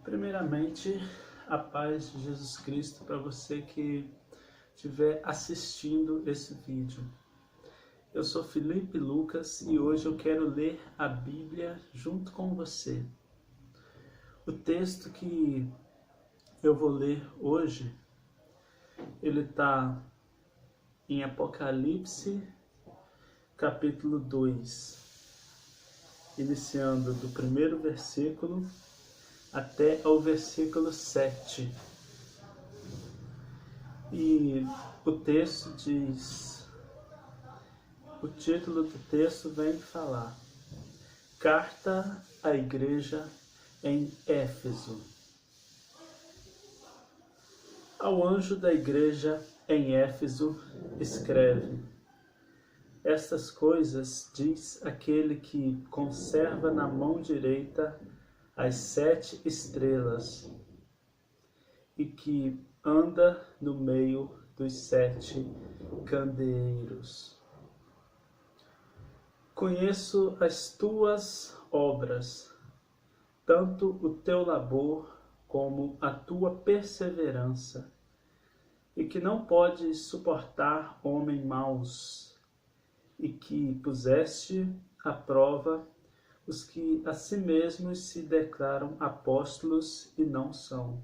Primeiramente, a paz de Jesus Cristo para você que estiver assistindo esse vídeo. Eu sou Felipe Lucas e hoje eu quero ler a Bíblia junto com você. O texto que eu vou ler hoje, ele está em Apocalipse, capítulo 2, iniciando do primeiro versículo até ao versículo 7. E o texto diz, o título do texto vem falar: Carta à Igreja em Éfeso. Ao anjo da igreja em Éfeso escreve: Estas coisas diz aquele que conserva na mão direita as 7 estrelas e que anda no meio dos 7 candeeiros. Conheço as tuas obras, tanto o teu labor como a tua perseverança, e que não podes suportar homens maus, e que puseste à prova os que a si mesmos se declaram apóstolos e não são,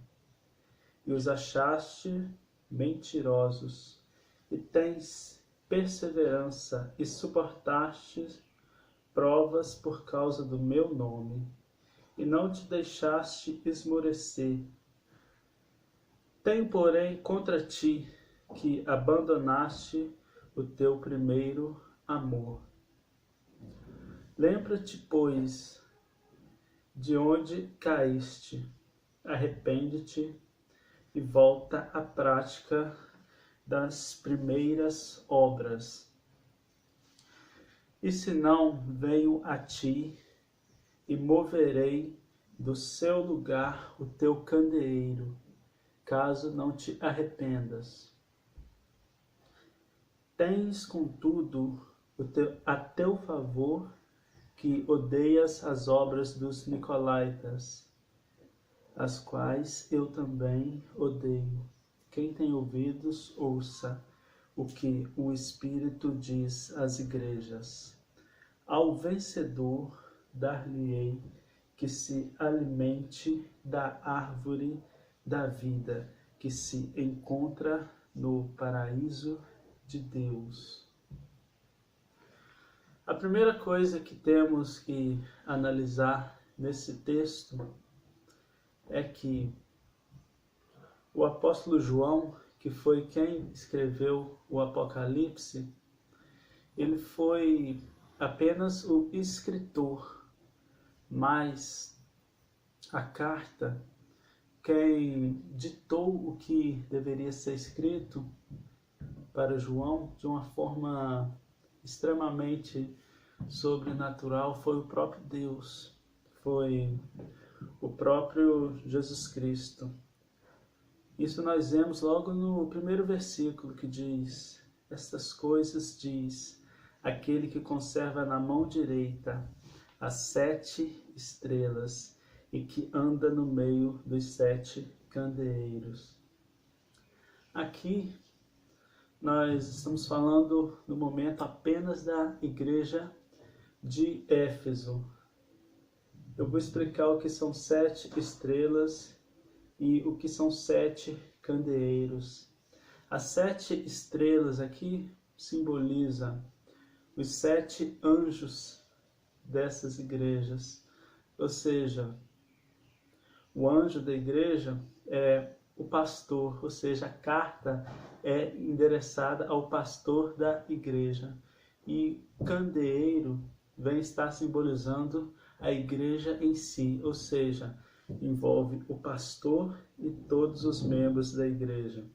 e os achaste mentirosos, e tens perseverança e suportaste provas por causa do meu nome, e não te deixaste esmorecer. Tenho, porém, contra ti que abandonaste o teu primeiro amor. Lembra-te, pois, de onde caíste, arrepende-te e volta à prática das primeiras obras. E se não, venho a ti e moverei do seu lugar o teu candeeiro, caso não te arrependas. Tens, contudo, a teu favor que odeias as obras dos nicolaítas, as quais eu também odeio. Quem tem ouvidos, ouça o que o Espírito diz às igrejas. Ao vencedor dar-lhe-ei que se alimente da árvore da vida que se encontra no paraíso de Deus. A primeira coisa que temos que analisar nesse texto é que o apóstolo João, que foi quem escreveu o Apocalipse, ele foi apenas o escritor, mas a carta, quem ditou o que deveria ser escrito para João de uma forma extremamente sobrenatural, foi o próprio Deus, foi o próprio Jesus Cristo. Isso nós vemos logo no primeiro versículo que diz: Estas coisas diz aquele que conserva na mão direita as 7 estrelas e que anda no meio dos 7 candeeiros. Aqui nós estamos falando no momento apenas da igreja de Éfeso. Eu vou explicar o que são 7 estrelas e o que são 7 candeeiros. As 7 estrelas aqui simbolizam os 7 anjos dessas igrejas, ou seja, o anjo da igreja é o pastor, ou seja, a carta é endereçada ao pastor da igreja. E candeeiro vem estar simbolizando a igreja em si, ou seja, envolve o pastor e todos os membros da igreja.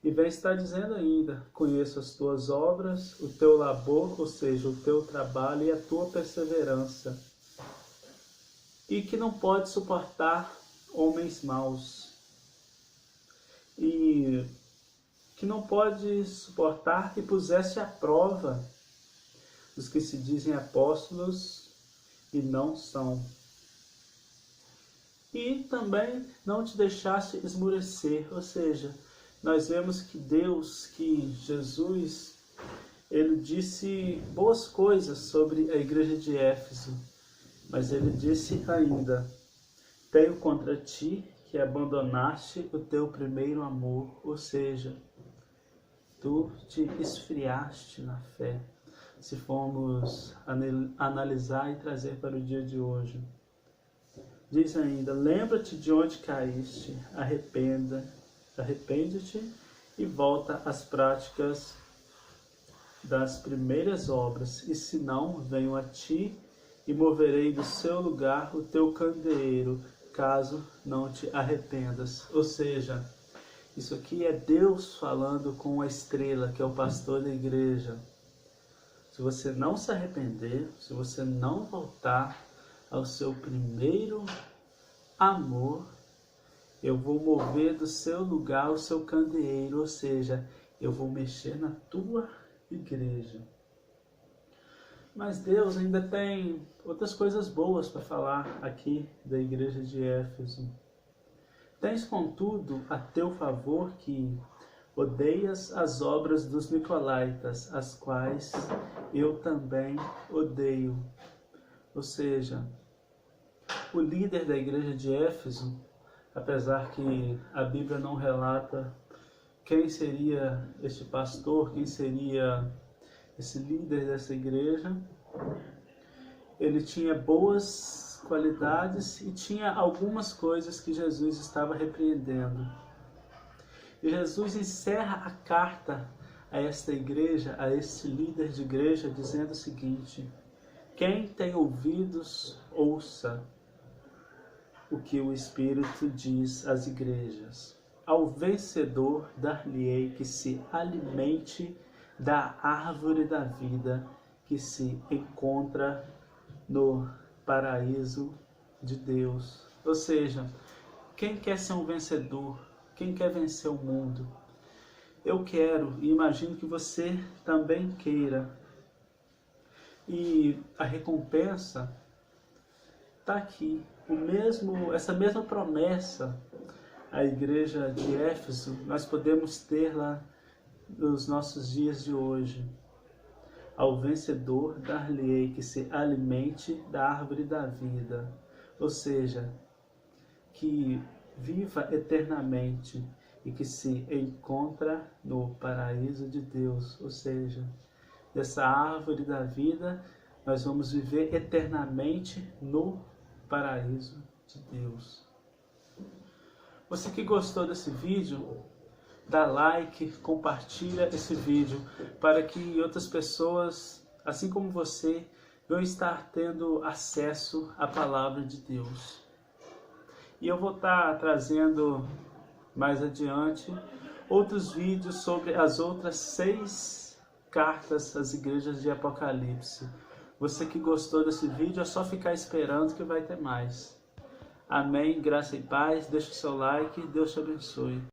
E vem estar dizendo ainda: conheço as tuas obras, o teu labor, ou seja, o teu trabalho e a tua perseverança, e que não pode suportar homens maus, e que não pode suportar que puseste à prova os que se dizem apóstolos e não são. e também não te deixaste esmurecer. Ou seja, nós vemos que Deus, que Jesus, ele disse boas coisas sobre a igreja de Éfeso, mas ele disse ainda: tenho contra ti que abandonaste o teu primeiro amor. Ou seja, tu te esfriaste na fé. Se formos analisar e trazer para o dia de hoje, diz ainda: lembra-te de onde caíste, arrepende-te e volta às práticas das primeiras obras, e se não, venho a ti e moverei do seu lugar o teu candeeiro, caso não te arrependas. Ou seja, isso aqui é Deus falando com a estrela, que é o pastor da igreja. Se você não se arrepender, se você não voltar ao seu primeiro amor, eu vou mover do seu lugar o seu candeeiro, ou seja, eu vou mexer na tua igreja. Mas Deus ainda tem outras coisas boas para falar aqui da igreja de Éfeso. Tens, contudo, a teu favor que odeias as obras dos nicolaítas, as quais eu também odeio. Ou seja, o líder da igreja de Éfeso, apesar que a Bíblia não relata quem seria este pastor, quem seria esse líder dessa igreja, ele tinha boas qualidades e tinha algumas coisas que Jesus estava repreendendo. E Jesus encerra a carta a esta igreja, a este líder de igreja, dizendo o seguinte: quem tem ouvidos, ouça o que o Espírito diz às igrejas. Ao vencedor dar-lhe-ei que se alimente da árvore da vida que se encontra no paraíso de Deus. Ou seja, quem quer ser um vencedor? Quem quer vencer o mundo? Eu quero, e imagino que você também queira. E a recompensa está aqui. Essa mesma promessa à igreja de Éfeso, nós podemos ter lá nos nossos dias de hoje. Ao vencedor dar-lhe-ei que se alimente da árvore da vida. Ou seja, que viva eternamente e que se encontra no paraíso de Deus. Ou seja, dessa árvore da vida nós vamos viver eternamente no paraíso de Deus. Você que gostou desse vídeo, dá like, compartilha esse vídeo para que outras pessoas, assim como você, venham estar tendo acesso à palavra de Deus. E eu vou estar trazendo mais adiante outros vídeos sobre as outras 6 cartas às igrejas de Apocalipse. Você que gostou desse vídeo, é só ficar esperando que vai ter mais. Amém, graça e paz. Deixa o seu like, Deus te abençoe.